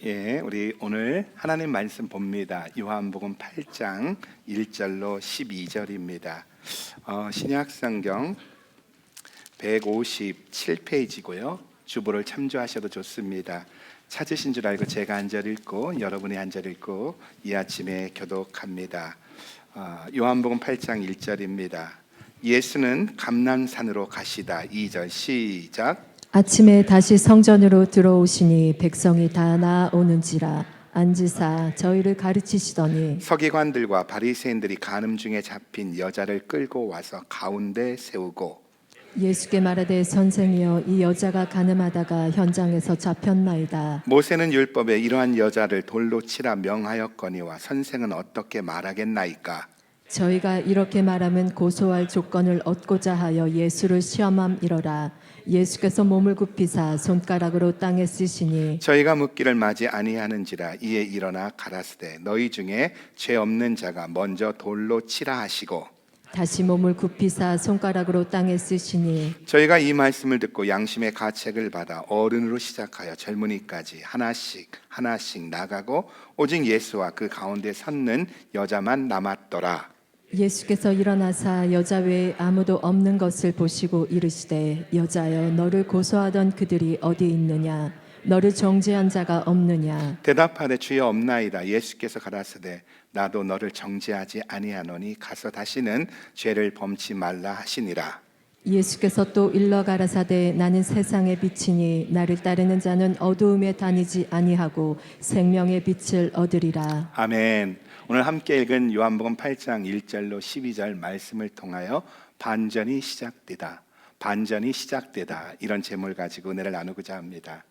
우리 오늘 하나님 말씀 봅니다. 요한복음 8장 1절로 12절입니다. 신약성경 157페이지고요. 주보를 참조하셔도 좋습니다. 찾으신 줄 알고 제가 한 절 읽고 여러분이 한 절 읽고 이 아침에 교독합니다. 요한복음 8장 1절입니다. 예수는 감람산으로 가시다. 2절 시작. 아침에 다시 성전으로 들어오시니 백성이 다 나아오는지라 앉으사 저희를 가르치시더니 서기관들과 바리새인들이 간음 중에 잡힌 여자를 끌고 와서 가운데 세우고 예수께 말하되 선생이여 이 여자가 간음하다가 현장에서 잡혔나이다. 모세는 율법에 이러한 여자를 돌로 치라 명하였거니와 선생은 어떻게 말하겠나이까? 저희가 이렇게 말하면 고소할 조건을 얻고자 하여 예수를 시험함이러라. 예수께서 몸을 굽히사 손가락으로 땅에 쓰시니 저희가 묻기를 마지 아니하는지라. 이에 일어나 가라사대 너희 중에 죄 없는 자가 먼저 돌로 치라 하시고 다시 몸을 굽히사 손가락으로 땅에 쓰시니 저희가 이 말씀을 듣고 양심의 가책을 받아 어른으로 시작하여 젊은이까지 하나씩 나가고 오직 예수와 그 가운데 섰는 여자만 남았더라. 예수께서 일어나사 여자 외에 아무도 없는 것을 보시고 이르시되 여자여 너를 고소하던 그들이 어디 있느냐 너를 정죄한 자가 없느냐. 대답하되 주여 없나이다. 예수께서 가라사대 나도 너를 정죄하지 아니하노니 가서 다시는 죄를 범치 말라 하시니라. 예수께서 또 일러 가라사대 나는 세상의 빛이니 나를 따르는 자는 어두움에 다니지 아니하고 생명의 빛을 얻으리라. 아멘. 오늘 함께 읽은 요한복음 8장 1절로 12절 말씀을 통하여 반전이 시작되다 이런 제목을 가지고 은혜를 나누고자 합니다.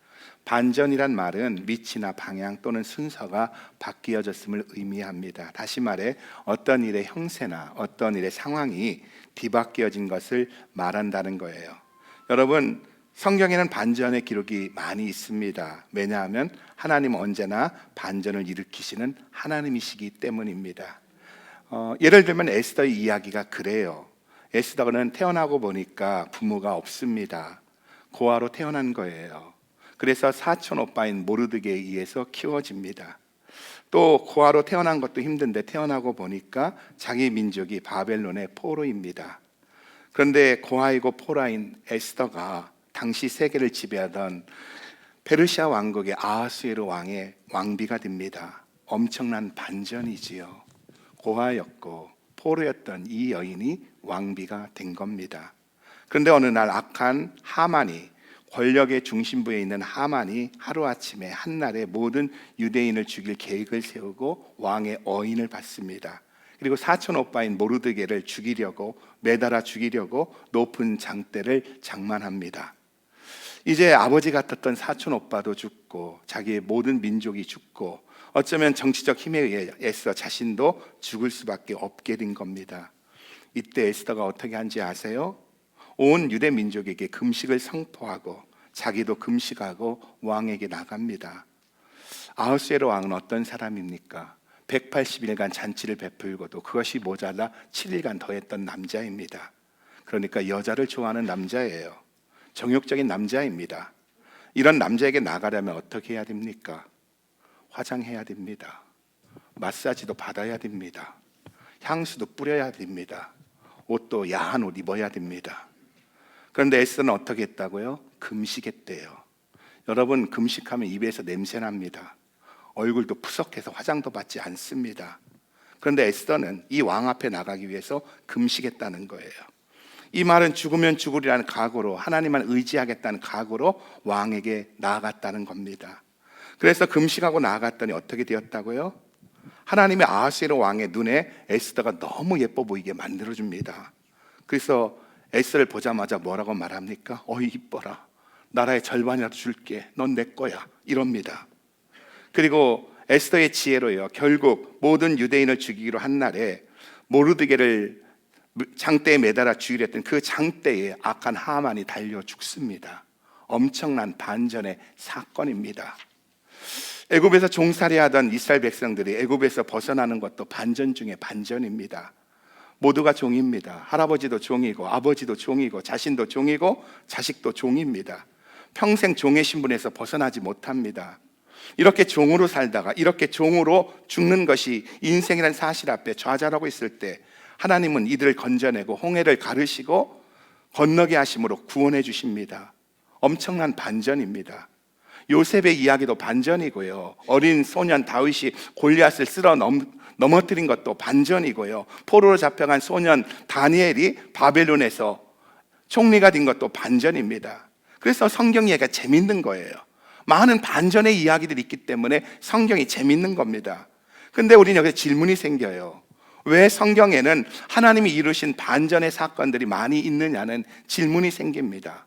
반전이란 말은 위치나 방향 또는 순서가 바뀌어졌음을 의미합니다. 다시 말해 어떤 일의 형세나 어떤 일의 상황이 뒤바뀌어진 것을 말한다는 거예요. 여러분, 성경에는 반전의 기록이 많이 있습니다. 왜냐하면 하나님은 언제나 반전을 일으키시는 하나님이시기 때문입니다. 예를 들면 에스더의 이야기가 그래요. 에스더는 태어나고 보니까 부모가 없습니다. 고아로 태어난 거예요. 그래서 사촌 오빠인 모르드게에 의해서 키워집니다. 또 고아로 태어난 것도 힘든데 태어나고 보니까 자기 민족이 바벨론의 포로입니다. 그런데 고아이고 포로인 에스더가 당시 세계를 지배하던 페르시아 왕국의 아하수에로 왕의 왕비가 됩니다. 엄청난 반전이지요. 고아였고 포로였던 이 여인이 왕비가 된 겁니다. 그런데 어느 날 악한 하만이, 권력의 중심부에 있는 하만이 하루아침에 한날에 모든 유대인을 죽일 계획을 세우고 왕의 어인을 받습니다. 그리고 사촌 오빠인 모르드게를 매달아 죽이려고 높은 장대를 장만합니다. 이제 아버지 같았던 사촌 오빠도 죽고 자기의 모든 민족이 죽고 어쩌면 정치적 힘에 의해서 자신도 죽을 수밖에 없게 된 겁니다. 이때 에스더가 어떻게 한지 아세요? 온 유대 민족에게 금식을 선포하고 자기도 금식하고 왕에게 나갑니다. 아하수에로 왕은 어떤 사람입니까? 180일간 잔치를 베풀고도 그것이 모자라 7일간 더했던 남자입니다. 그러니까 여자를 좋아하는 남자예요. 정욕적인 남자입니다. 이런 남자에게 나가려면 어떻게 해야 됩니까? 화장해야 됩니다. 마사지도 받아야 됩니다. 향수도 뿌려야 됩니다. 옷도 야한 옷 입어야 됩니다. 그런데 에스더는 어떻게 했다고요? 금식했대요. 여러분, 금식하면 입에서 냄새 납니다. 얼굴도 푸석해서 화장도 받지 않습니다. 그런데 에스더는 이 왕 앞에 나가기 위해서 금식했다는 거예요. 이 말은 죽으면 죽으리라는 각오로, 하나님만 의지하겠다는 각오로 왕에게 나아갔다는 겁니다. 그래서 금식하고 나아갔더니 어떻게 되었다고요? 하나님의 아하수에로 왕의 눈에 에스더가 너무 예뻐 보이게 만들어줍니다. 그래서 에스더를 보자마자 뭐라고 말합니까? 어이 이뻐라, 나라의 절반이라도 줄게, 넌 내 거야, 이럽니다. 그리고 에스더의 지혜로요, 결국 모든 유대인을 죽이기로 한 날에 모르드게를 장대에 매달아 죽이려 했던 그 장대에 악한 하만이 달려 죽습니다. 엄청난 반전의 사건입니다. 애굽에서 종살이하던 이스라엘 백성들이 애굽에서 벗어나는 것도 반전 중에 반전입니다. 모두가 종입니다. 할아버지도 종이고 아버지도 종이고 자신도 종이고 자식도 종입니다. 평생 종의 신분에서 벗어나지 못합니다. 이렇게 종으로 살다가 이렇게 종으로 죽는 것이 인생이라는 사실 앞에 좌절하고 있을 때 하나님은 이들을 건져내고 홍해를 가르시고 건너게 하심으로 구원해 주십니다. 엄청난 반전입니다. 요셉의 이야기도 반전이고요. 어린 소년 다윗이 골리앗을 쓸어 넘어뜨린 것도 반전이고요. 포로로 잡혀간 소년 다니엘이 바벨론에서 총리가 된 것도 반전입니다. 그래서 성경 이야기가 재밌는 거예요. 많은 반전의 이야기들이 있기 때문에 성경이 재밌는 겁니다. 근데 우리는 여기서 질문이 생겨요. 왜 성경에는 하나님이 이루신 반전의 사건들이 많이 있느냐는 질문이 생깁니다.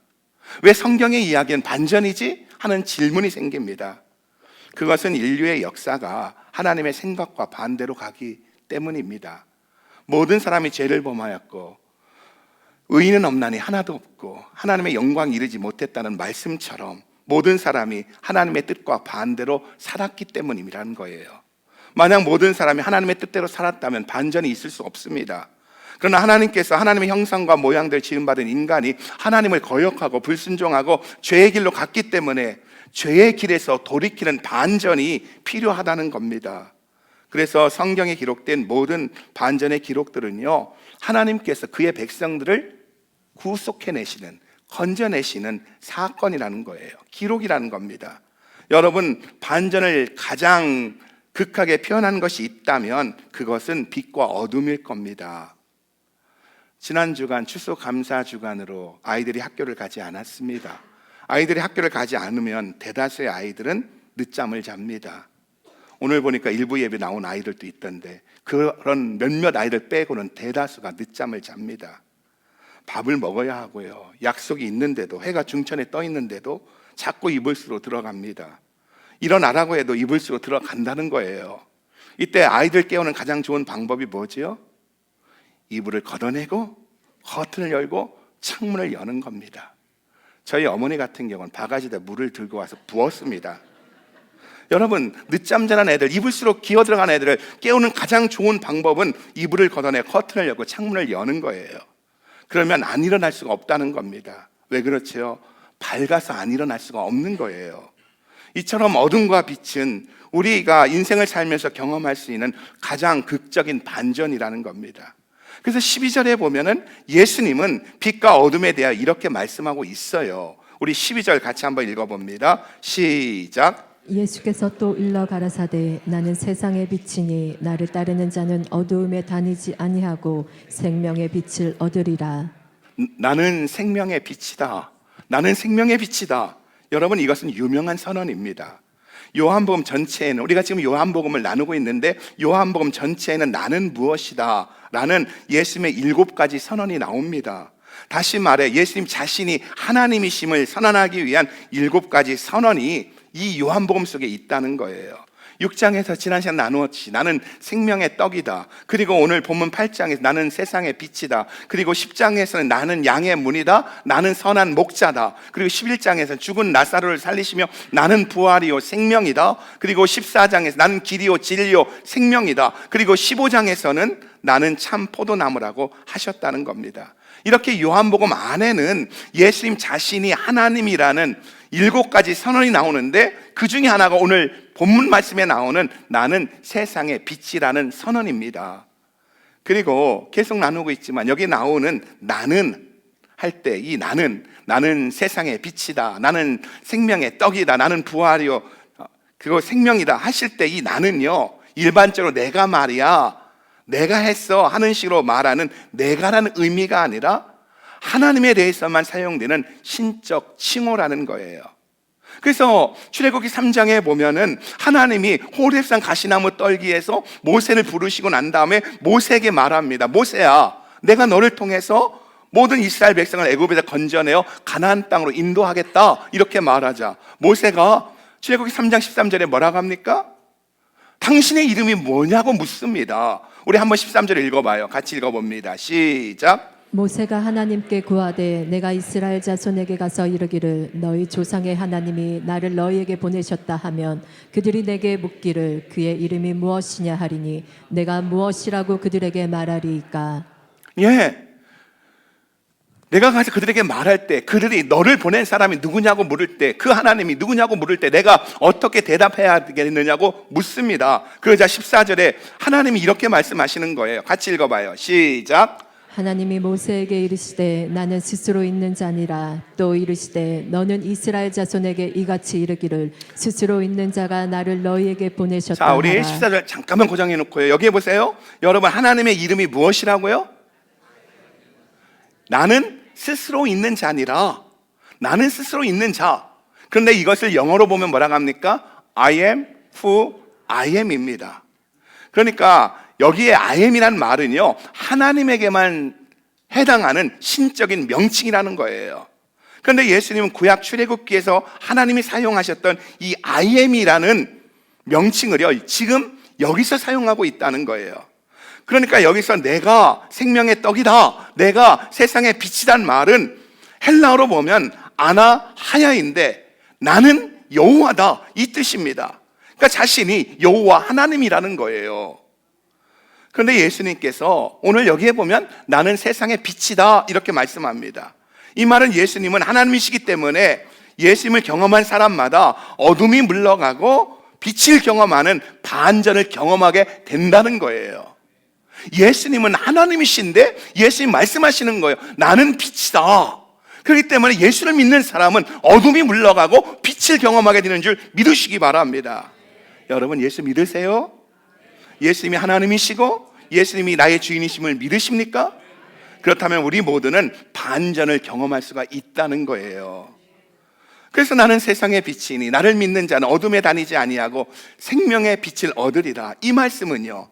왜 성경의 이야기는 반전이지? 하는 질문이 생깁니다. 그것은 인류의 역사가 하나님의 생각과 반대로 가기 때문입니다. 모든 사람이 죄를 범하였고 의인은 없나니 하나도 없고 하나님의 영광이 이르지 못했다는 말씀처럼 모든 사람이 하나님의 뜻과 반대로 살았기 때문이라는 거예요. 만약 모든 사람이 하나님의 뜻대로 살았다면 반전이 있을 수 없습니다. 그러나 하나님께서 하나님의 형상과 모양대로 지음받은 인간이 하나님을 거역하고 불순종하고 죄의 길로 갔기 때문에 죄의 길에서 돌이키는 반전이 필요하다는 겁니다. 그래서 성경에 기록된 모든 반전의 기록들은요, 하나님께서 그의 백성들을 구속해내시는, 건져내시는 사건이라는 거예요. 기록이라는 겁니다. 여러분, 반전을 가장 극하게 표현한 것이 있다면 그것은 빛과 어둠일 겁니다. 지난 주간 추수감사 주간으로 아이들이 학교를 가지 않았습니다. 아이들이 학교를 가지 않으면 대다수의 아이들은 늦잠을 잡니다. 오늘 보니까 일부 예배 나온 아이들도 있던데 그런 몇몇 아이들 빼고는 대다수가 늦잠을 잡니다. 밥을 먹어야 하고요. 약속이 있는데도, 해가 중천에 떠 있는데도 자꾸 이불수로 들어갑니다. 일어나라고 해도 이불수로 들어간다는 거예요. 이때 아이들 깨우는 가장 좋은 방법이 뭐지요? 이불을 걷어내고 커튼을 열고 창문을 여는 겁니다. 저희 어머니 같은 경우는 바가지에다 물을 들고 와서 부었습니다. 여러분, 늦잠 자는 애들, 이불수로 기어 들어간 애들을 깨우는 가장 좋은 방법은 이불을 걷어내 커튼을 열고 창문을 여는 거예요. 그러면 안 일어날 수가 없다는 겁니다. 왜 그렇죠? 밝아서 안 일어날 수가 없는 거예요. 이처럼 어둠과 빛은 우리가 인생을 살면서 경험할 수 있는 가장 극적인 반전이라는 겁니다. 그래서 12절에 보면은 예수님은 빛과 어둠에 대하여 이렇게 말씀하고 있어요. 우리 12절 같이 한번 읽어봅니다. 시작. 예수께서 또 일러 가라사대 나는 세상의 빛이니 나를 따르는 자는 어두움에 다니지 아니하고 생명의 빛을 얻으리라. 나는 생명의 빛이다. 나는 생명의 빛이다. 여러분, 이것은 유명한 선언입니다. 요한복음 전체에는, 우리가 지금 요한복음을 나누고 있는데 요한복음 전체에는 나는 무엇이다 라는 예수님의 7가지 선언이 나옵니다. 다시 말해 예수님 자신이 하나님이심을 선언하기 위한 7가지 선언이 이 요한복음 속에 있다는 거예요. 6장에서 지난 시간 나누었지. 나는 생명의 떡이다. 그리고 오늘 본문 8장에서 나는 세상의 빛이다. 그리고 10장에서는 나는 양의 문이다. 나는 선한 목자다. 그리고 11장에서는 죽은 나사로를 살리시며 나는 부활이요 생명이다. 그리고 14장에서 나는 길이요 진리요 생명이다. 그리고 15장에서는 나는 참 포도나무라고 하셨다는 겁니다. 이렇게 요한복음 안에는 예수님 자신이 하나님이라는 7가지 선언이 나오는데 그 중에 하나가 오늘 본문 말씀에 나오는 나는 세상의 빛이라는 선언입니다. 그리고 계속 나누고 있지만 여기 나오는 나는 할 때 이 나는 세상의 빛이다. 나는 생명의 떡이다. 나는 부활이요 그리고 생명이다 하실 때 이 나는요 일반적으로 내가 말이야 내가 했어 하는 식으로 말하는 내가라는 의미가 아니라 하나님에 대해서만 사용되는 신적 칭호라는 거예요. 그래서 출애굽기 3장에 보면은 하나님이 호렙산 가시나무 떨기에서 모세를 부르시고 난 다음에 모세에게 말합니다. 모세야, 내가 너를 통해서 모든 이스라엘 백성을 애굽에서 건져내어 가나안 땅으로 인도하겠다 이렇게 말하자 모세가 출애굽기 3장 13절에 뭐라고 합니까? 당신의 이름이 뭐냐고 묻습니다. 우리 한번 13절 읽어봐요. 같이 읽어봅니다. 시작. 모세가 하나님께 구하되 내가 이스라엘 자손에게 가서 이르기를 너희 조상의 하나님이 나를 너희에게 보내셨다 하면 그들이 내게 묻기를 그의 이름이 무엇이냐 하리니 내가 무엇이라고 그들에게 말하리이까. 예, 내가 가서 그들에게 말할 때, 그들이 너를 보낸 사람이 누구냐고 물을 때, 그 하나님이 누구냐고 물을 때 내가 어떻게 대답해야 되겠느냐고 묻습니다. 그러자 14절에 하나님이 이렇게 말씀하시는 거예요. 같이 읽어봐요. 시작. 하나님이 모세에게 이르시되 나는 스스로 있는 자니라. 또 이르시되 너는 이스라엘 자손에게 이같이 이르기를 스스로 있는 자가 나를 너희에게 보내셨다 자, 우리 하라. 14절 잠깐만 고정해 놓고요. 여기에 보세요. 여러분, 하나님의 이름이 무엇이라고요? 나는 스스로 있는 자니라. 나는 스스로 있는 자. 그런데 이것을 영어로 보면 뭐라고 합니까? I am who I am입니다. 그러니까 여기에 I am이라는 말은요, 하나님에게만 해당하는 신적인 명칭이라는 거예요. 그런데 예수님은 구약 출애굽기에서 하나님이 사용하셨던 이 I am이라는 명칭을요, 지금 여기서 사용하고 있다는 거예요. 그러니까 여기서 내가 생명의 떡이다, 내가 세상의 빛이란 말은 헬라어로 보면 아나 하야인데 나는 여호와다, 이 뜻입니다. 그러니까 자신이 여호와 하나님이라는 거예요. 그런데 예수님께서 오늘 여기에 보면 나는 세상의 빛이다, 이렇게 말씀합니다. 이 말은 예수님은 하나님이시기 때문에 예수님을 경험한 사람마다 어둠이 물러가고 빛을 경험하는 반전을 경험하게 된다는 거예요. 예수님은 하나님이신데 예수님 말씀하시는 거예요. 나는 빛이다. 그렇기 때문에 예수를 믿는 사람은 어둠이 물러가고 빛을 경험하게 되는 줄 믿으시기 바랍니다. 여러분, 예수 믿으세요? 예수님이 하나님이시고 예수님이 나의 주인이심을 믿으십니까? 그렇다면 우리 모두는 반전을 경험할 수가 있다는 거예요. 그래서 나는 세상의 빛이니 나를 믿는 자는 어둠에 다니지 아니하고 생명의 빛을 얻으리라. 이 말씀은요,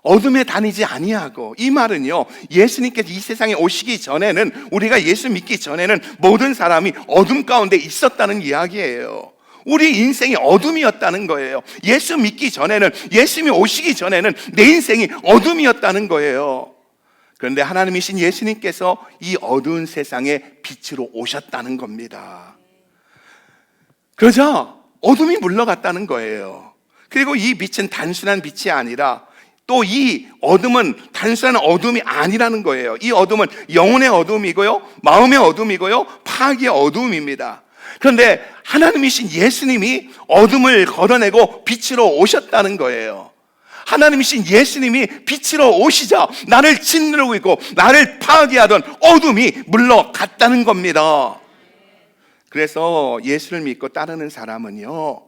어둠에 다니지 아니하고, 이 말은요, 예수님께서 이 세상에 오시기 전에는, 우리가 예수 믿기 전에는 모든 사람이 어둠 가운데 있었다는 이야기예요. 우리 인생이 어둠이었다는 거예요. 예수 믿기 전에는, 예수님이 오시기 전에는 내 인생이 어둠이었다는 거예요. 그런데 하나님이신 예수님께서 이 어두운 세상에 빛으로 오셨다는 겁니다. 그러자 어둠이 물러갔다는 거예요. 그리고 이 빛은 단순한 빛이 아니라 또 이 어둠은 단순한 어둠이 아니라는 거예요. 이 어둠은 영혼의 어둠이고요, 마음의 어둠이고요, 파괴의 어둠입니다. 그런데 하나님이신 예수님이 어둠을 걸어내고 빛으로 오셨다는 거예요. 하나님이신 예수님이 빛으로 오시자 나를 짓누르고 있고 나를 파괴하던 어둠이 물러갔다는 겁니다. 그래서 예수를 믿고 따르는 사람은요,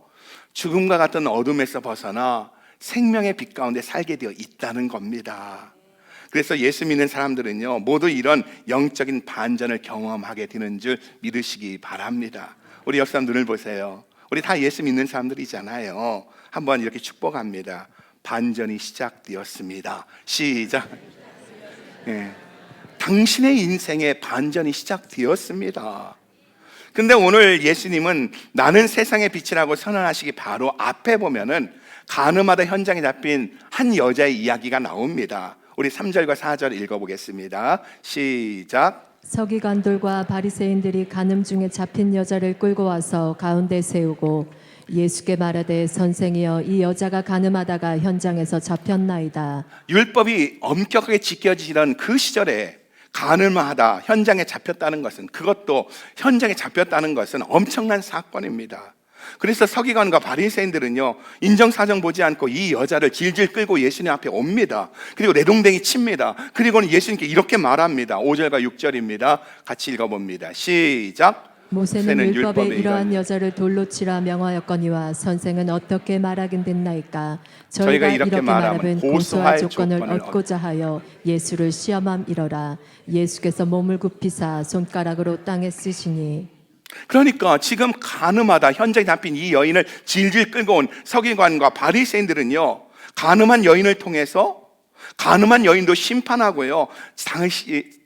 죽음과 같은 어둠에서 벗어나 생명의 빛 가운데 살게 되어 있다는 겁니다. 그래서 예수 믿는 사람들은요, 모두 이런 영적인 반전을 경험하게 되는 줄 믿으시기 바랍니다. 우리 옆 사람 눈을 보세요. 우리 다 예수 믿는 사람들이잖아요. 한번 이렇게 축복합니다. 반전이 시작되었습니다. 시작. 네. 당신의 인생에 반전이 시작되었습니다. 근데 오늘 예수님은 나는 세상의 빛이라고 선언하시기 바로 앞에 보면은 가늠하다 현장에 잡힌 한 여자의 이야기가 나옵니다. 우리 3절과 4절 읽어보겠습니다. 시작. 서기관들과 바리새인들이 간음 중에 잡힌 여자를 끌고 와서 가운데 세우고 예수께 말하되 선생이여 이 여자가 간음하다가 현장에서 잡혔나이다. 율법이 엄격하게 지켜지던 그 시절에 간음하다 현장에 잡혔다는 것은, 그것도 현장에 잡혔다는 것은 엄청난 사건입니다. 그래서 서기관과 바리새인들은요, 인정사정 보지 않고 이 여자를 질질 끌고 예수님 앞에 옵니다. 그리고 내동댕이 칩니다. 그리고는 예수님께 이렇게 말합니다. 5절과 6절입니다. 같이 읽어봅니다. 시작. 모세는 율법에 이러한 여자를 돌로 치라 명하였거니와 선생은 어떻게 말하긴됐나이까. 저희가 이렇게 말하면 고소할 조건을 얻고자 하여 예수를 시험함이러라. 예수께서 몸을 굽히사 손가락으로 땅에 쓰시니. 그러니까 지금 간음하다 현장에 잡힌 이 여인을 질질 끌고 온 서기관과 바리새인들은요, 간음한 여인을 통해서 간음한 여인도 심판하고요,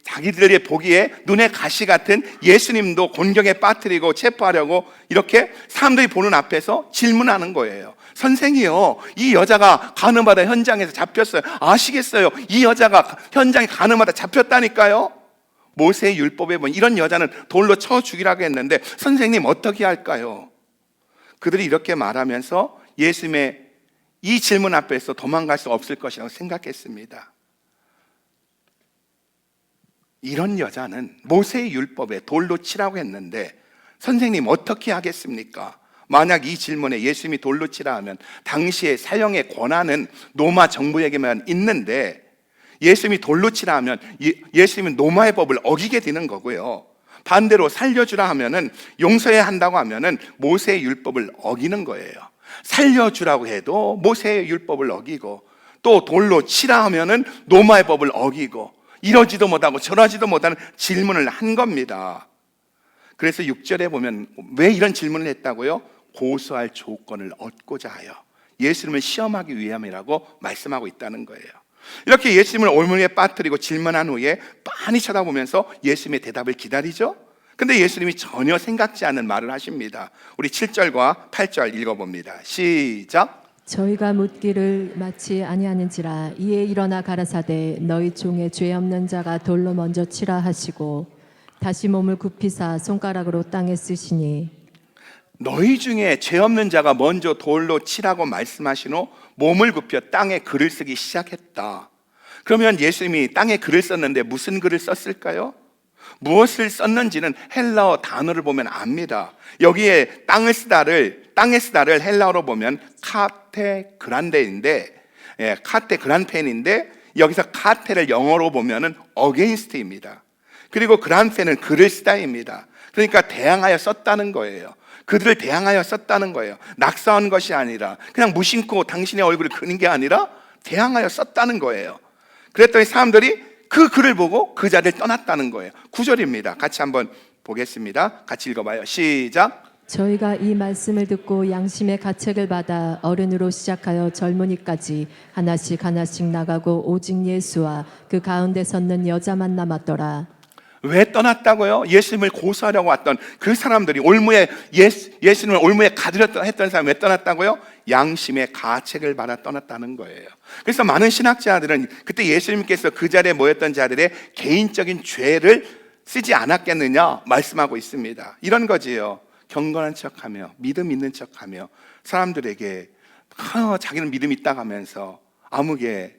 자기들의 보기에 눈에 가시 같은 예수님도 곤경에 빠뜨리고 체포하려고 이렇게 사람들이 보는 앞에서 질문하는 거예요. 선생이요, 이 여자가 간음하다 현장에서 잡혔어요. 아시겠어요? 이 여자가 현장에 간음하다 잡혔다니까요. 모세의 율법에 보면 이런 여자는 돌로 쳐 죽이라고 했는데 선생님 어떻게 할까요? 그들이 이렇게 말하면서 예수님의 이 질문 앞에서 도망갈 수 없을 것이라고 생각했습니다. 이런 여자는 모세의 율법에 돌로 치라고 했는데 선생님 어떻게 하겠습니까? 만약 이 질문에 예수님이 돌로 치라 하면 당시의 사형의 권한은 로마 정부에게만 있는데 예수님이 돌로 치라 하면 예수님은 로마의 법을 어기게 되는 거고요. 반대로 살려주라 하면은 용서해야 한다고 하면은 모세의 율법을 어기는 거예요. 살려주라고 해도 모세의 율법을 어기고 또 돌로 치라 하면은 로마의 법을 어기고 이러지도 못하고 저러지도 못하는 질문을 한 겁니다. 그래서 6절에 보면 왜 이런 질문을 했다고요? 고소할 조건을 얻고자 하여 예수님을 시험하기 위함이라고 말씀하고 있다는 거예요. 이렇게 예수님을 올무에 빠뜨리고 질문한 후에 빤히 쳐다보면서 예수님의 대답을 기다리죠. 근데 예수님이 전혀 생각지 않은 말을 하십니다. 우리 7절과 8절 읽어봅니다. 시작. 저희가 묻기를 마치 아니하는지라 이에 일어나 가라사대 너희 중에 죄 없는 자가 돌로 먼저 치라 하시고 다시 몸을 굽히사 손가락으로 땅에 쓰시니 너희 중에 죄 없는 자가 먼저 돌로 치라고 말씀하신 후 몸을 굽혀 땅에 글을 쓰기 시작했다. 그러면 예수님이 땅에 글을 썼는데 무슨 글을 썼을까요? 무엇을 썼는지는 헬라어 단어를 보면 압니다. 여기에 땅에 쓰다를 헬라어로 보면 카테그란데인데, 카테그란펜인데 여기서 카테를 영어로 보면은 어게인스트입니다. 그리고 그란펜은 글을 쓰다입니다. 그러니까 대항하여 썼다는 거예요. 그들을 대항하여 썼다는 거예요. 낙서한 것이 아니라 그냥 무심코 당신의 얼굴을 그린 게 아니라 대항하여 썼다는 거예요. 그랬더니 사람들이 그 글을 보고 그 자리를 떠났다는 거예요. 9절입니다. 같이 한번 보겠습니다. 같이 읽어봐요. 시작. 저희가 이 말씀을 듣고 양심의 가책을 받아 어른으로 시작하여 젊은이까지 하나씩 나가고 오직 예수와 그 가운데 섰는 여자만 남았더라. 왜 떠났다고요? 예수님을 고소하려고 왔던 그 사람들이 예수님을 올무에 가두렸다 했던 사람이 왜 떠났다고요? 양심의 가책을 받아 떠났다는 거예요. 그래서 많은 신학자들은 그때 예수님께서 그 자리에 모였던 자들의 개인적인 죄를 쓰지 않았겠느냐 말씀하고 있습니다. 이런 거지요. 경건한 척하며 믿음 있는 척하며 사람들에게 자기는 믿음 있다고 하면서 아무개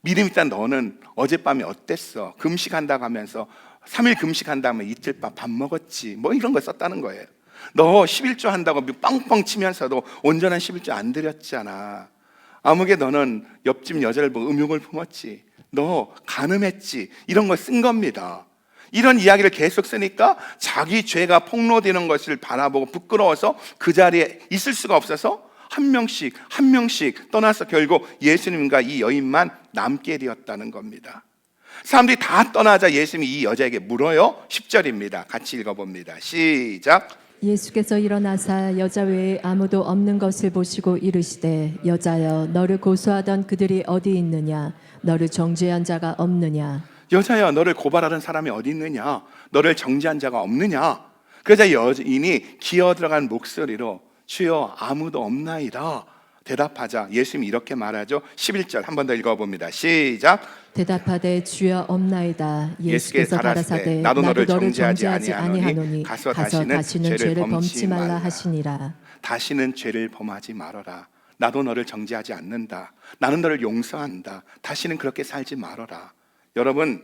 믿음 있다 너는 어젯밤에 어땠어? 금식한다고 하면서 3일 금식한다면 이틀 밥 먹었지 뭐 이런 거 썼다는 거예요. 너 11조 한다고 뻥뻥 치면서도 온전한 11조 안 드렸잖아. 아무개 너는 옆집 여자를 보고 음욕을 품었지. 너 간음했지. 이런 거 쓴 겁니다. 이런 이야기를 계속 쓰니까 자기 죄가 폭로되는 것을 바라보고 부끄러워서 그 자리에 있을 수가 없어서 한 명씩 떠나서 결국 예수님과 이 여인만 남게 되었다는 겁니다. 사람들이 다 떠나자 예수님이 이 여자에게 물어요. 10절입니다. 같이 읽어봅니다. 시작. 예수께서 일어나사 여자 외에 아무도 없는 것을 보시고 이르시되 여자여 너를 고소하던 그들이 어디 있느냐 너를 정죄한 자가 없느냐. 여자야 너를 고발하는 사람이 어디 있느냐 너를 정죄한 자가 없느냐. 그러자 여인이 기어 들어간 목소리로 주여 아무도 없나이다 대답하자 예수님이 이렇게 말하죠. 11절 한 번 더 읽어봅니다. 시작. 대답하되 주여 없나이다. 예수께서 가라사대 나도 너를 정죄하지 아니하노니 가서 다시는 죄를 범치 말라 하시니라. 다시는 죄를 범하지 말아라. 나도 너를 정죄하지 않는다. 나는 너를 용서한다. 다시는 그렇게 살지 말아라. 여러분,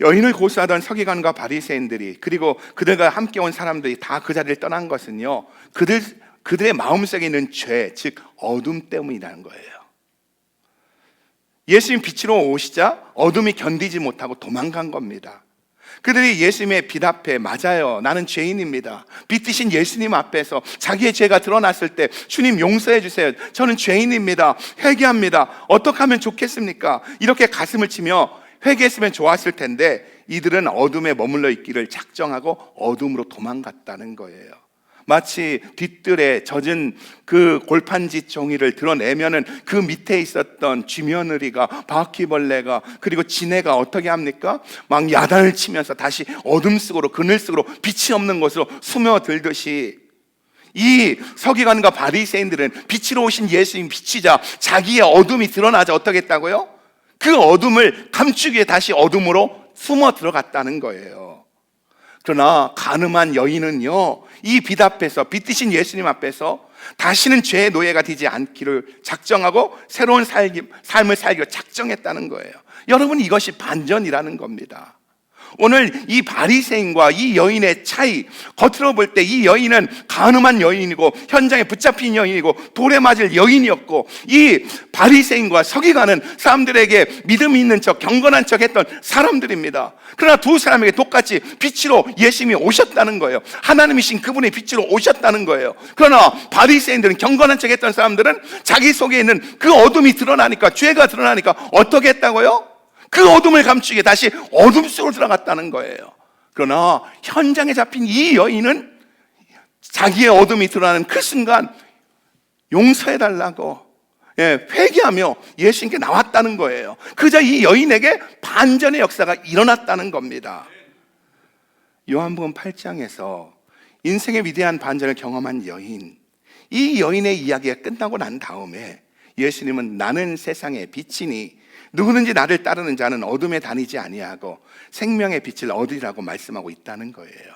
여인을 고소하던 서기관과 바리새인들이 그리고 그들과 함께 온 사람들이 다 그 자리를 떠난 것은요 그들의 마음속에 있는 죄, 즉 어둠 때문이라는 거예요. 예수님 빛으로 오시자 어둠이 견디지 못하고 도망간 겁니다. 그들이 예수님의 빛 앞에 맞아요. 나는 죄인입니다. 빛 드신 예수님 앞에서 자기의 죄가 드러났을 때 주님 용서해 주세요. 저는 죄인입니다. 회개합니다. 어떻게 하면 좋겠습니까? 이렇게 가슴을 치며 회개했으면 좋았을 텐데 이들은 어둠에 머물러 있기를 작정하고 어둠으로 도망갔다는 거예요. 마치 뒷뜰에 젖은 그 골판지 종이를 드러내면은 그 밑에 있었던 쥐며느리가 바퀴벌레가 그리고 지네가 어떻게 합니까? 막 야단을 치면서 다시 어둠 속으로 그늘 속으로 빛이 없는 곳으로 스며들듯이 이 서기관과 바리새인들은 빛으로 오신 예수님 빛이자 자기의 어둠이 드러나자 어떻게 했다고요? 그 어둠을 감추기 위해 다시 어둠으로 숨어 들어갔다는 거예요. 그러나 간음한 여인은요 이 빛 앞에서 빛 드신 예수님 앞에서 다시는 죄의 노예가 되지 않기를 작정하고 새로운 삶을 살기로 작정했다는 거예요. 여러분 이것이 반전이라는 겁니다. 오늘 이 바리새인과 이 여인의 차이, 겉으로 볼 때 이 여인은 간음한 여인이고 현장에 붙잡힌 여인이고 돌에 맞을 여인이었고, 이 바리새인과 서기관은 사람들에게 믿음이 있는 척, 경건한 척 했던 사람들입니다. 그러나 두 사람에게 똑같이 빛으로 예수님이 오셨다는 거예요. 하나님이신 그분이 빛으로 오셨다는 거예요. 그러나 바리새인들은, 경건한 척 했던 사람들은 자기 속에 있는 그 어둠이 드러나니까, 죄가 드러나니까 어떻게 했다고요? 그 어둠을 감추기 다시 어둠 속으로 들어갔다는 거예요. 그러나 현장에 잡힌 이 여인은 자기의 어둠이 드러나는 그 순간 용서해달라고 회개하며 예수님께 나왔다는 거예요. 그저 이 여인에게 반전의 역사가 일어났다는 겁니다. 요한복음 8장에서 인생의 위대한 반전을 경험한 여인, 이 여인의 이야기가 끝나고 난 다음에 예수님은 나는 세상의 빛이니 누구든지 나를 따르는 자는 어둠에 다니지 아니하고 생명의 빛을 얻으리라고 말씀하고 있다는 거예요.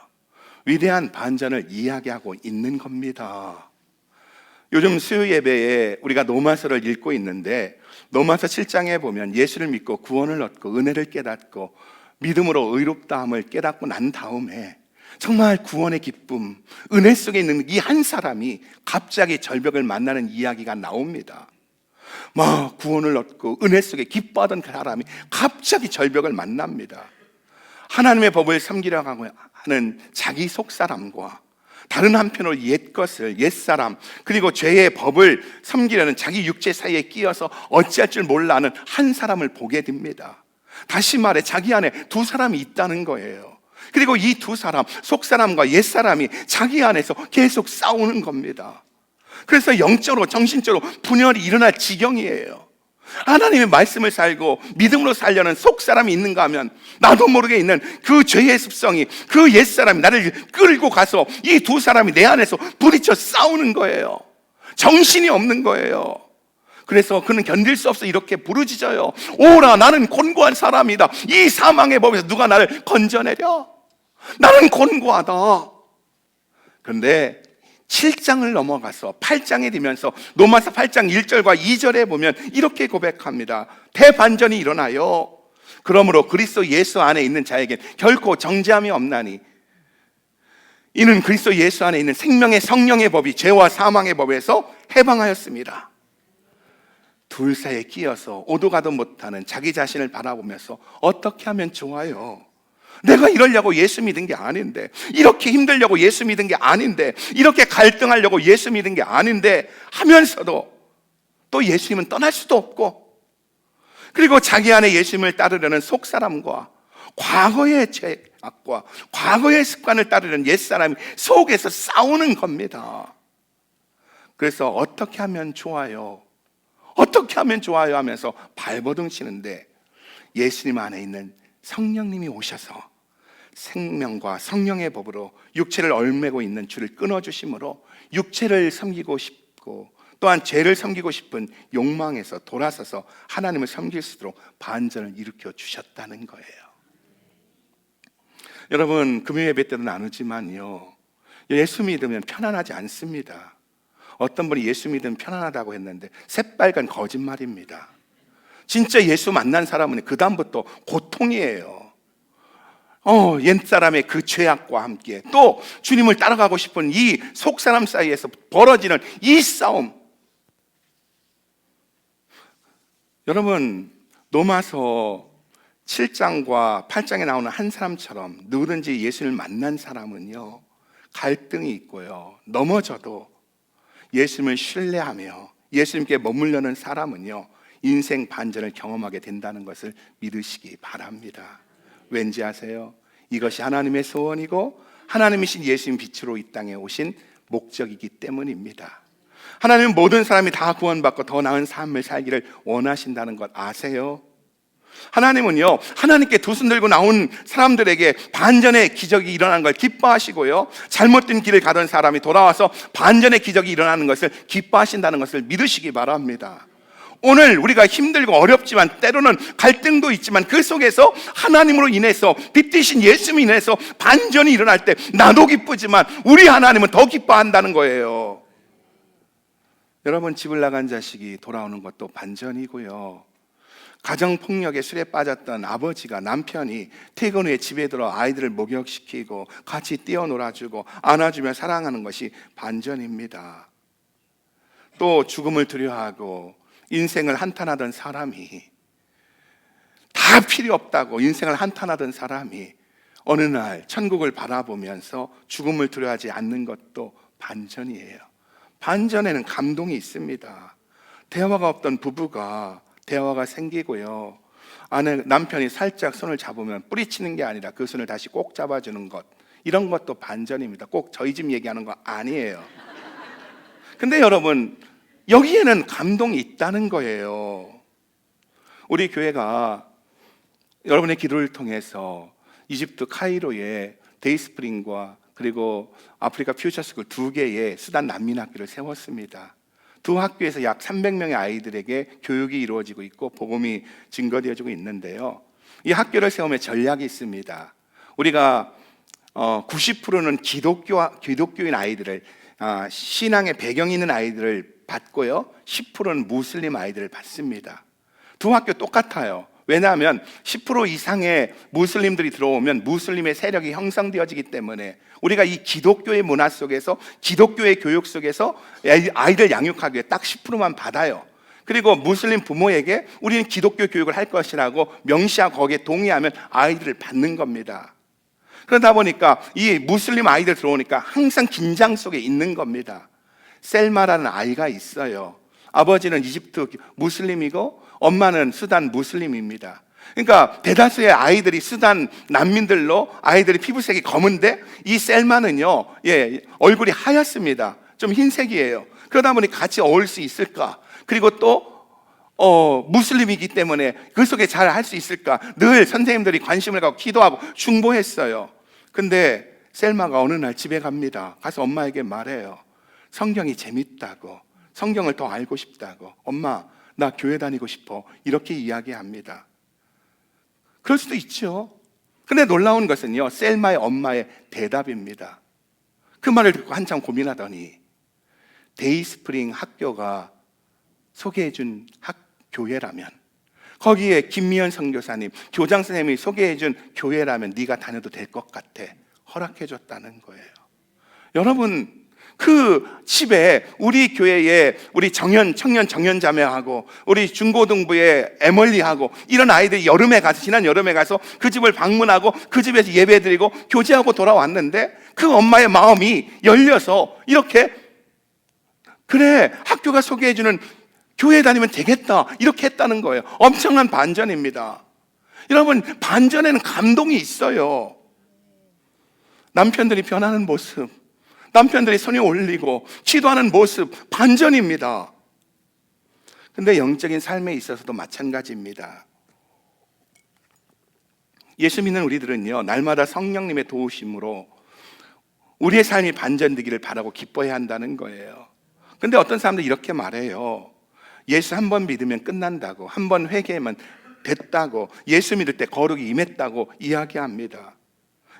위대한 반전을 이야기하고 있는 겁니다. 요즘 수요 예배에 우리가 로마서를 읽고 있는데, 로마서 7장에 보면 예수를 믿고 구원을 얻고 은혜를 깨닫고 믿음으로 의롭다함을 깨닫고 난 다음에 정말 구원의 기쁨, 은혜 속에 있는 이 한 사람이 갑자기 절벽을 만나는 이야기가 나옵니다. 막 구원을 얻고 은혜 속에 기뻐하던 그 사람이 갑자기 절벽을 만납니다. 하나님의 법을 섬기려고 하는 자기 속사람과 다른 한편으로 옛것을, 옛사람, 그리고 죄의 법을 섬기려는 자기 육체 사이에 끼어서 어찌할 줄 몰라 하는 한 사람을 보게 됩니다. 다시 말해 자기 안에 두 사람이 있다는 거예요. 그리고 이 두 사람, 속사람과 옛사람이 자기 안에서 계속 싸우는 겁니다. 그래서 영적으로, 정신적으로 분열이 일어날 지경이에요. 하나님의 말씀을 살고 믿음으로 살려는 속사람이 있는가 하면 나도 모르게 있는 그 죄의 습성이, 그 옛사람이 나를 끌고 가서 이 두 사람이 내 안에서 부딪혀 싸우는 거예요. 정신이 없는 거예요. 그래서 그는 견딜 수 없어 이렇게 부르짖어요. 오라, 나는 곤고한 사람이다. 이 사망의 법에서 누가 나를 건져내려? 나는 곤고하다. 그런데 7장을 넘어가서 8장에 되면서 로마서 8장 1절과 2절에 보면 이렇게 고백합니다. 대반전이 일어나요. 그러므로 그리스도 예수 안에 있는 자에겐 결코 정죄함이 없나니 이는 그리스도 예수 안에 있는 생명의 성령의 법이 죄와 사망의 법에서 해방하였습니다. 둘 사이에 끼어서 오도 가도 못하는 자기 자신을 바라보면서 어떻게 하면 좋아요? 내가 이러려고 예수 믿은 게 아닌데, 이렇게 힘들려고 예수 믿은 게 아닌데, 이렇게 갈등하려고 예수 믿은 게 아닌데 하면서도 또 예수님은 떠날 수도 없고, 그리고 자기 안에 예수님을 따르려는 속사람과 과거의 죄악과 과거의 습관을 따르려는 옛사람이 속에서 싸우는 겁니다. 그래서 어떻게 하면 좋아요? 어떻게 하면 좋아요? 하면서 발버둥 치는데 예수님 안에 있는 성령님이 오셔서 생명과 성령의 법으로 육체를 얽매고 있는 줄을 끊어주심으로 육체를 섬기고 싶고 또한 죄를 섬기고 싶은 욕망에서 돌아서서 하나님을 섬길 수 있도록 반전을 일으켜 주셨다는 거예요. 여러분, 금요 예배 때도 나누지만요, 예수 믿으면 편안하지 않습니다. 어떤 분이 예수 믿으면 편안하다고 했는데 새빨간 거짓말입니다. 진짜 예수 만난 사람은 그 다음부터 고통이에요. 옛사람의 그 죄악과 함께 또 주님을 따라가고 싶은 이 속사람 사이에서 벌어지는 이 싸움. 여러분, 로마서 7장과 8장에 나오는 한 사람처럼 누구든지 예수를 만난 사람은요, 갈등이 있고요, 넘어져도 예수님을 신뢰하며 예수님께 머물려는 사람은요, 인생 반전을 경험하게 된다는 것을 믿으시기 바랍니다. 왠지 아세요? 이것이 하나님의 소원이고 하나님이신 예수님 빛으로 이 땅에 오신 목적이기 때문입니다. 하나님은 모든 사람이 다 구원받고 더 나은 삶을 살기를 원하신다는 것 아세요? 하나님은요, 하나님께 두 손 들고 나온 사람들에게 반전의 기적이 일어나는 걸 기뻐하시고요, 잘못된 길을 가던 사람이 돌아와서 반전의 기적이 일어나는 것을 기뻐하신다는 것을 믿으시기 바랍니다. 오늘 우리가 힘들고 어렵지만 때로는 갈등도 있지만 그 속에서 하나님으로 인해서 빛이신 예수님이 인해서 반전이 일어날 때 나도 기쁘지만 우리 하나님은 더 기뻐한다는 거예요. 여러분, 집을 나간 자식이 돌아오는 것도 반전이고요, 가정폭력에 술에 빠졌던 아버지가 남편이 퇴근 후에 집에 들어 아이들을 목욕시키고 같이 뛰어놀아주고 안아주며 사랑하는 것이 반전입니다. 또 죽음을 두려워하고 인생을 한탄하던 사람이, 다 필요 없다고 인생을 한탄하던 사람이 어느 날 천국을 바라보면서 죽음을 두려워하지 않는 것도 반전이에요. 반전에는 감동이 있습니다. 대화가 없던 부부가 대화가 생기고요, 남편이 살짝 손을 잡으면 뿌리치는 게 아니라 그 손을 다시 꼭 잡아주는 것, 이런 것도 반전입니다. 꼭 저희 집 얘기하는 거 아니에요. 근데 여러분, 여기에는 감동이 있다는 거예요. 우리 교회가 여러분의 기도를 통해서 이집트 카이로에 데이스프링과 그리고 아프리카 퓨처스쿨 2개의 수단 난민학교를 세웠습니다. 두 학교에서 약 300명의 아이들에게 교육이 이루어지고 있고 복음이 증거되어지고 있는데요, 이 학교를 세우면 전략이 있습니다. 우리가 90%는 기독교인 아이들을, 신앙의 배경이 있는 아이들을 받고요, 10%는 무슬림 아이들을 받습니다. 두 학교 똑같아요. 왜냐하면 10% 이상의 무슬림들이 들어오면 무슬림의 세력이 형성되어지기 때문에 우리가 이 기독교의 문화 속에서, 기독교의 교육 속에서 아이들 양육하기 위해 딱 10%만 받아요. 그리고 무슬림 부모에게 우리는 기독교 교육을 할 것이라고 명시하고 거기에 동의하면 아이들을 받는 겁니다. 그러다 보니까 이 무슬림 아이들 들어오니까 항상 긴장 속에 있는 겁니다. 셀마라는 아이가 있어요. 아버지는 이집트 무슬림이고 엄마는 수단 무슬림입니다. 그러니까 대다수의 아이들이 수단 난민들로 아이들이 피부색이 검은데 이 셀마는요, 얼굴이 하얗습니다. 좀 흰색이에요. 그러다 보니 같이 어울릴 수 있을까? 그리고 또 무슬림이기 때문에 그 속에 잘 할 수 있을까? 늘 선생님들이 관심을 갖고 기도하고 중보했어요. 근데 셀마가 어느 날 집에 갑니다. 가서 엄마에게 말해요. 성경이 재밌다고, 성경을 더 알고 싶다고. 엄마, 나 교회 다니고 싶어. 이렇게 이야기합니다. 그럴 수도 있죠. 근데 놀라운 것은요, 셀마의 엄마의 대답입니다. 그 말을 듣고 한참 고민하더니 데이스프링 학교가 소개해준 교회라면, 거기에 김미연 선교사님, 교장 선생님이 소개해준 교회라면 네가 다녀도 될 것 같아. 허락해줬다는 거예요. 여러분, 그 집에 우리 교회에 우리 청년 정연자매하고 우리 중고등부의 에멀리하고 이런 아이들이 지난 여름에 가서 그 집을 방문하고 그 집에서 예배드리고 교제하고 돌아왔는데 그 엄마의 마음이 열려서 이렇게, 그래, 학교가 소개해주는 교회 다니면 되겠다, 이렇게 했다는 거예요. 엄청난 반전입니다. 여러분, 반전에는 감동이 있어요. 남편들이 변하는 모습, 남편들이 손이 올리고 기도하는 모습, 반전입니다. 근데 영적인 삶에 있어서도 마찬가지입니다. 예수 믿는 우리들은요, 날마다 성령님의 도우심으로 우리의 삶이 반전되기를 바라고 기뻐해야 한다는 거예요. 근데 어떤 사람들이 이렇게 말해요. 예수 한 번 믿으면 끝난다고, 한 번 회개하면 됐다고, 예수 믿을 때 거룩이 임했다고 이야기합니다.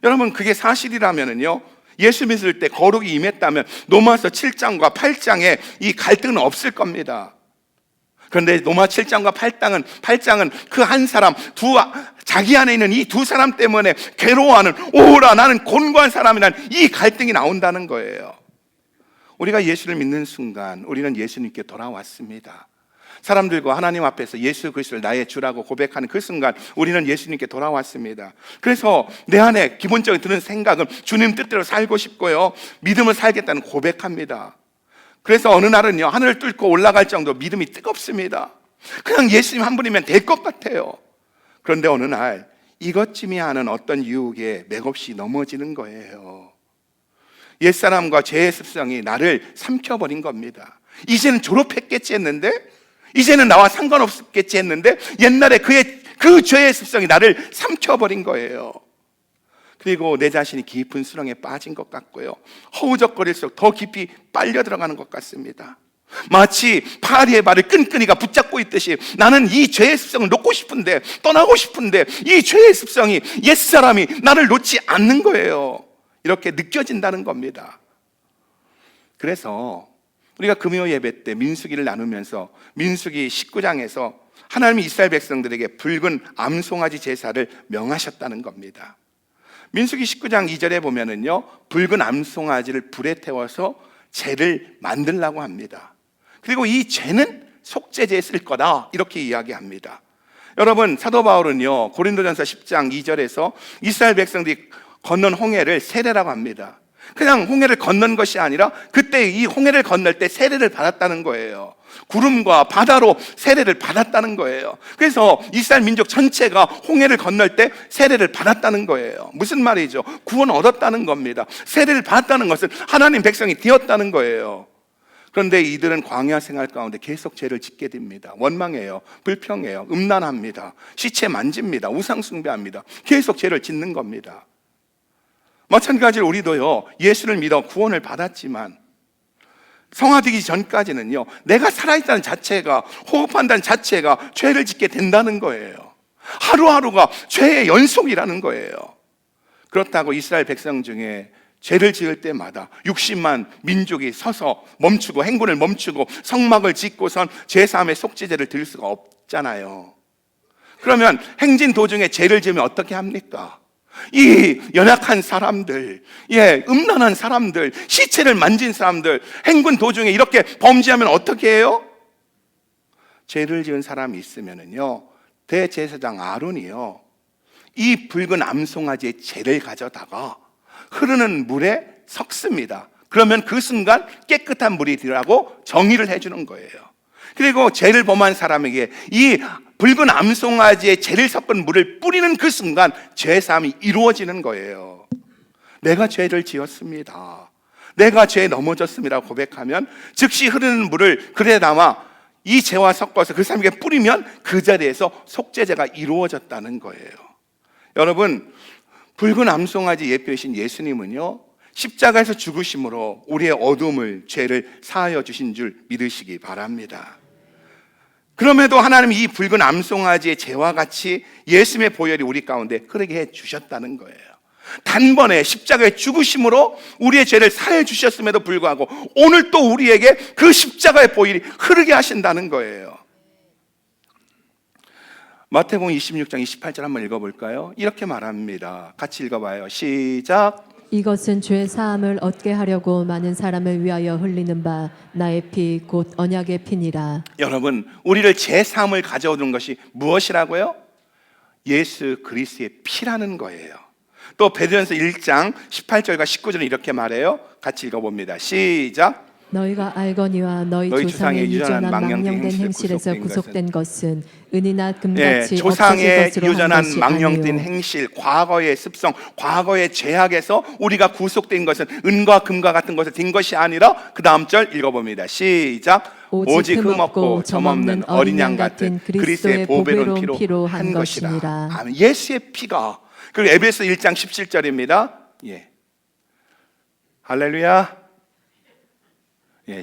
여러분, 그게 사실이라면요, 예수 믿을 때 거룩이 임했다면 로마서 7장과 8장에 이 갈등은 없을 겁니다. 그런데 로마 7장과 8장은 그 한 사람, 자기 안에 있는 이 두 사람 때문에 괴로워하는, 오라 나는 곤고한 사람이라는 이 갈등이 나온다는 거예요. 우리가 예수를 믿는 순간 우리는 예수님께 돌아왔습니다. 사람들과 하나님 앞에서 예수 그리스도를 나의 주라고 고백하는 그 순간 우리는 예수님께 돌아왔습니다. 그래서 내 안에 기본적으로 드는 생각은 주님 뜻대로 살고 싶고요, 믿음을 살겠다는 고백합니다. 그래서 어느 날은요, 하늘을 뚫고 올라갈 정도로 믿음이 뜨겁습니다. 그냥 예수님 한 분이면 될 것 같아요. 그런데 어느 날 이것쯤이 하는 어떤 유혹에 맥없이 넘어지는 거예요. 옛사람과 죄의 습성이 나를 삼켜버린 겁니다. 이제는 졸업했겠지 했는데, 이제는 나와 상관없겠지 했는데, 옛날에 그 죄의 습성이 나를 삼켜버린 거예요. 그리고 내 자신이 깊은 수렁에 빠진 것 같고요, 허우적거릴수록 더 깊이 빨려 들어가는 것 같습니다. 마치 파리의 발을 끈끈이가 붙잡고 있듯이 나는 이 죄의 습성을 놓고 싶은데, 떠나고 싶은데 이 죄의 습성이, 옛사람이 나를 놓지 않는 거예요. 이렇게 느껴진다는 겁니다. 그래서 우리가 금요 예배 때 민수기를 나누면서 민수기 19장에서 하나님이 이스라엘 백성들에게 붉은 암송아지 제사를 명하셨다는 겁니다. 민수기 19장 2절에 보면은요, 붉은 암송아지를 불에 태워서 제를 만들라고 합니다. 그리고 이 제는 속죄제에 쓸 거다, 이렇게 이야기합니다. 여러분, 사도 바울은요, 고린도전서 10장 2절에서 이스라엘 백성들이 건넌 홍해를 세례라고 합니다. 그냥 홍해를 건넌 것이 아니라 그때 이 홍해를 건널 때 세례를 받았다는 거예요. 구름과 바다로 세례를 받았다는 거예요. 그래서 이스라엘 민족 전체가 홍해를 건널 때 세례를 받았다는 거예요. 무슨 말이죠? 구원 얻었다는 겁니다. 세례를 받았다는 것은 하나님 백성이 되었다는 거예요. 그런데 이들은 광야 생활 가운데 계속 죄를 짓게 됩니다. 원망해요, 불평해요, 음란합니다, 시체 만집니다, 우상 숭배합니다. 계속 죄를 짓는 겁니다. 마찬가지로 우리도요, 예수를 믿어 구원을 받았지만 성화되기 전까지는요, 내가 살아있다는 자체가, 호흡한다는 자체가 죄를 짓게 된다는 거예요. 하루하루가 죄의 연속이라는 거예요. 그렇다고 이스라엘 백성 중에 죄를 지을 때마다 60만 민족이 서서 멈추고 행군을 멈추고 성막을 짓고선 제사함의 속죄제를 드릴 수가 없잖아요. 그러면 행진 도중에 죄를 지으면 어떻게 합니까? 이 연약한 사람들, 음란한 사람들, 시체를 만진 사람들, 행군 도중에 이렇게 범죄하면 어떻게 해요? 죄를 지은 사람이 있으면은요, 대제사장 아론이요, 이 붉은 암송아지의 죄를 가져다가 흐르는 물에 섞습니다. 그러면 그 순간 깨끗한 물이 되라고 정의를 해주는 거예요. 그리고 죄를 범한 사람에게 이 붉은 암송아지에 죄를 섞은 물을 뿌리는 그 순간 죄사함이 이루어지는 거예요. 내가 죄를 지었습니다, 내가 죄에 넘어졌습니다 고백하면 즉시 흐르는 물을 그래 담아 이 죄와 섞어서 그 사람에게 뿌리면 그 자리에서 속죄제가 이루어졌다는 거예요. 여러분, 붉은 암송아지 예표이신 예수님은요, 십자가에서 죽으심으로 우리의 어둠을, 죄를 사하여 주신 줄 믿으시기 바랍니다. 그럼에도 하나님이 이 붉은 암송아지의 죄와 같이 예수님의 보혈이 우리 가운데 흐르게 해 주셨다는 거예요. 단번에 십자가의 죽으심으로 우리의 죄를 사해 주셨음에도 불구하고 오늘 또 우리에게 그 십자가의 보혈이 흐르게 하신다는 거예요. 마태복음 26장 28절 한번 읽어볼까요? 이렇게 말합니다. 같이 읽어봐요. 시작. 이것은 죄 사함을 얻게 하려고 많은 사람을 위하여 흘리는 바 나의 피 곧 언약의 피니라. 여러분, 우리를 죄 사함을 가져오는 것이 무엇이라고요? 예수 그리스도의 피라는 거예요. 또 베드로전서 1장 18절과 19절은 이렇게 말해요. 같이 읽어봅니다. 시작. 너희가 알거니와 너희 조상의 유전한 망령된 행실에서 구속된 것은 은이나 금같이 조상의 없어질 것으로 한 유전한 것이 망령된 아니요 행실, 과거의 습성, 과거의 죄악에서 우리가 구속된 것은 은과 금과 같은 것을 된 것이 아니라 그 다음 절 읽어봅니다. 시작. 오직 흠없고 점없는 어린 양 같은 그리스도의 보배로운 피로 한 것이라. 아멘. 예수의 피가. 그리고 에베소 1장 17절입니다. 할렐루야.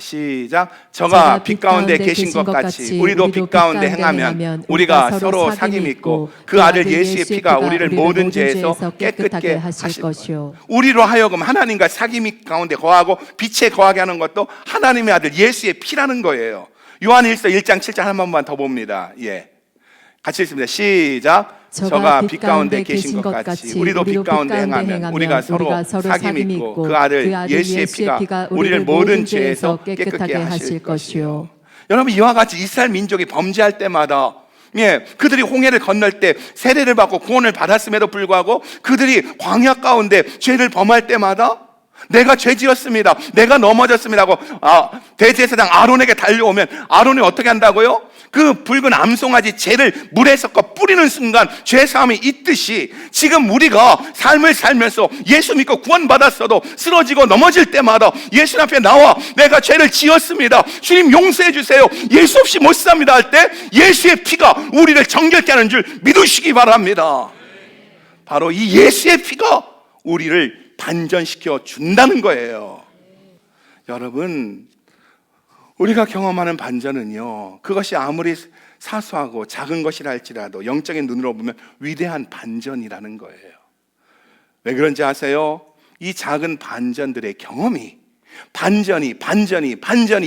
시작. 저가 빛 가운데 계신 것 같이 우리도 빛 가운데 행하면 우리가 서로 사귐이 있고 그 아들 예수의 피가 우리를 모든 죄에서 깨끗게 하실 것이요. 우리로 하여금 하나님과 사귐이 가운데 거하고 빛에 거하게 하는 것도 하나님의 아들 예수의 피라는 거예요. 요한일서 1장 7절 한 번만 더 봅니다. 같이 읽습니다. 시작. 저가 빛 가운데 계신 것 같이 우리도 빛 가운데 행하면 우리가 서로 사귐이 있고 그 아들 예수의 피가 우리를 모든 죄에서 깨끗게 하실 것이요. 여러분, 이와 같이 이스라엘 민족이 범죄할 때마다 그들이 홍해를 건널 때 세례를 받고 구원을 받았음에도 불구하고 그들이 광야 가운데 죄를 범할 때마다 내가 죄 지었습니다, 내가 넘어졌습니다 하고 대제사장 아론에게 달려오면 아론이 어떻게 한다고요? 그 붉은 암송아지 죄를 물에 섞어 뿌리는 순간 죄사함이 있듯이 지금 우리가 삶을 살면서 예수 믿고 구원받았어도 쓰러지고 넘어질 때마다 예수 앞에 나와 내가 죄를 지었습니다, 주님 용서해 주세요, 예수 없이 못 삽니다 할 때 예수의 피가 우리를 정결케 하는 줄 믿으시기 바랍니다. 바로 이 예수의 피가 우리를 반전시켜 준다는 거예요. 여러분, 우리가 경험하는 반전은요, 그것이 아무리 사소하고 작은 것이라 할지라도 영적인 눈으로 보면 위대한 반전이라는 거예요. 왜 그런지 아세요? 이 작은 반전들의 경험이 반전이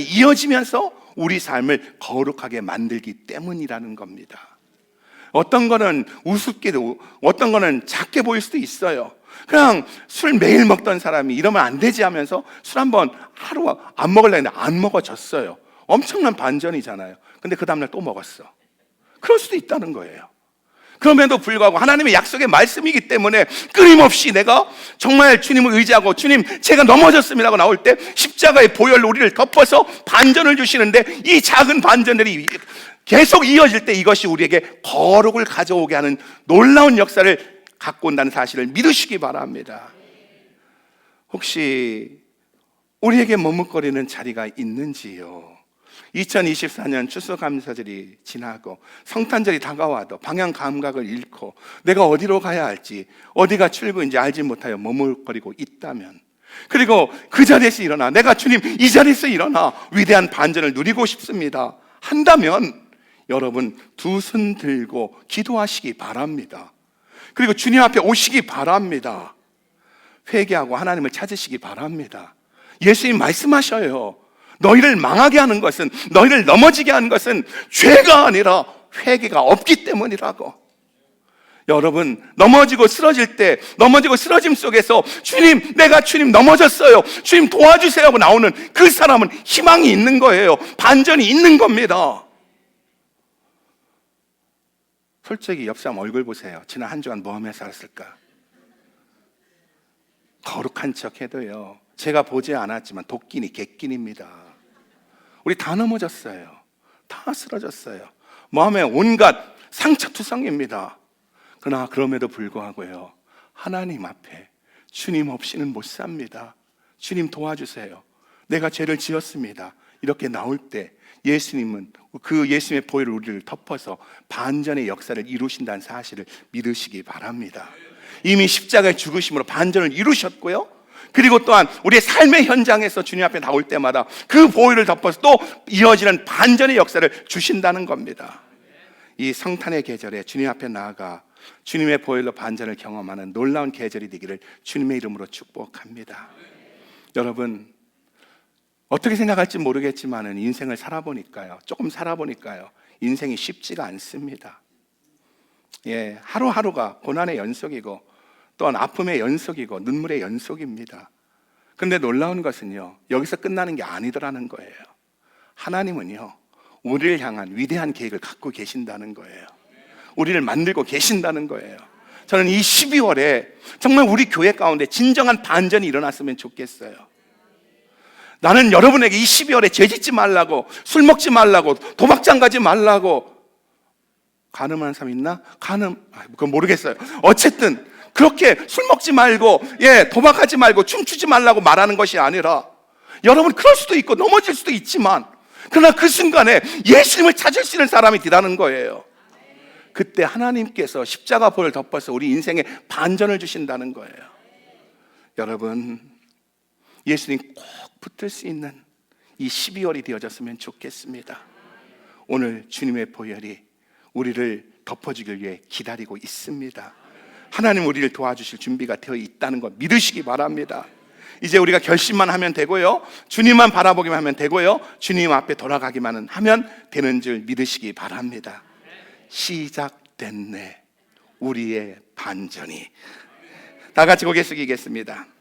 이어지면서 우리 삶을 거룩하게 만들기 때문이라는 겁니다. 어떤 거는 우습게도, 어떤 거는 작게 보일 수도 있어요. 그냥 술 매일 먹던 사람이 이러면 안 되지 하면서 술 한번 하루 안 먹으려고 했는데 안 먹어졌어요. 엄청난 반전이잖아요. 근데 그 다음날 또 먹었어. 그럴 수도 있다는 거예요. 그럼에도 불구하고 하나님의 약속의 말씀이기 때문에 끊임없이 내가 정말 주님을 의지하고 주님 제가 넘어졌습니다고 나올 때 십자가의 보혈로 우리를 덮어서 반전을 주시는데, 이 작은 반전들이 계속 이어질 때 이것이 우리에게 거룩을 가져오게 하는 놀라운 역사를 갖고 온다는 사실을 믿으시기 바랍니다. 혹시 우리에게 머뭇거리는 자리가 있는지요? 2024년 추수감사절이 지나고 성탄절이 다가와도 방향 감각을 잃고 내가 어디로 가야 할지, 어디가 출구인지 알지 못하여 머뭇거리고 있다면, 그리고 그 자리에서 일어나 내가 주님 이 자리에서 일어나 위대한 반전을 누리고 싶습니다 한다면 여러분 두 손 들고 기도하시기 바랍니다. 그리고 주님 앞에 오시기 바랍니다. 회개하고 하나님을 찾으시기 바랍니다. 예수님 말씀하셔요. 너희를 망하게 하는 것은, 너희를 넘어지게 하는 것은 죄가 아니라 회개가 없기 때문이라고. 여러분 넘어지고 쓰러질 때, 넘어지고 쓰러짐 속에서 주님 내가 주님 넘어졌어요, 주님 도와주세요 하고 나오는 그 사람은 희망이 있는 거예요. 반전이 있는 겁니다. 솔직히 옆 사람 얼굴 보세요. 지난 한 주간 뭐 하며 살았을까? 거룩한 척 해도요, 제가 보지 않았지만 도끼니 객끼니입니다. 우리 다 넘어졌어요. 다 쓰러졌어요. 마음에 온갖 상처투성입니다. 그러나 그럼에도 불구하고요, 하나님 앞에 주님 없이는 못 삽니다, 주님 도와주세요, 내가 죄를 지었습니다 이렇게 나올 때 예수님은 그 예수님의 보혈을 우리를 덮어서 반전의 역사를 이루신다는 사실을 믿으시기 바랍니다. 이미 십자가의 죽으심으로 반전을 이루셨고요, 그리고 또한 우리의 삶의 현장에서 주님 앞에 나올 때마다 그 보혈을 덮어서 또 이어지는 반전의 역사를 주신다는 겁니다. 이 성탄의 계절에 주님 앞에 나아가 주님의 보혈로 반전을 경험하는 놀라운 계절이 되기를 주님의 이름으로 축복합니다. 여러분 어떻게 생각할지 모르겠지만 인생을 살아보니까요, 조금 살아보니까요, 인생이 쉽지가 않습니다. 예, 하루하루가 고난의 연속이고 또한 아픔의 연속이고 눈물의 연속입니다. 그런데 놀라운 것은요, 여기서 끝나는 게 아니더라는 거예요. 하나님은요, 우리를 향한 위대한 계획을 갖고 계신다는 거예요. 우리를 만들고 계신다는 거예요. 저는 이 12월에 정말 우리 교회 가운데 진정한 반전이 일어났으면 좋겠어요. 나는 여러분에게 이 12월에 죄 짓지 말라고, 술 먹지 말라고, 도박장 가지 말라고. 가늠하는 사람 있나? 그건 모르겠어요. 어쨌든 그렇게 술 먹지 말고, 도박하지 말고, 춤추지 말라고 말하는 것이 아니라, 여러분 그럴 수도 있고 넘어질 수도 있지만, 그러나 그 순간에 예수님을 찾을 수 있는 사람이 되라는 거예요. 그때 하나님께서 십자가 보혈을 덮어서 우리 인생에 반전을 주신다는 거예요. 여러분 예수님 꼭 붙들 수 있는 이 12월이 되어졌으면 좋겠습니다. 오늘 주님의 보혈이 우리를 덮어주길 위해 기다리고 있습니다. 하나님 우리를 도와주실 준비가 되어 있다는 것 믿으시기 바랍니다. 이제 우리가 결심만 하면 되고요, 주님만 바라보기만 하면 되고요, 주님 앞에 돌아가기만 하면 되는 줄 믿으시기 바랍니다. 시작됐네 우리의 반전이. 다 같이 고개 숙이겠습니다.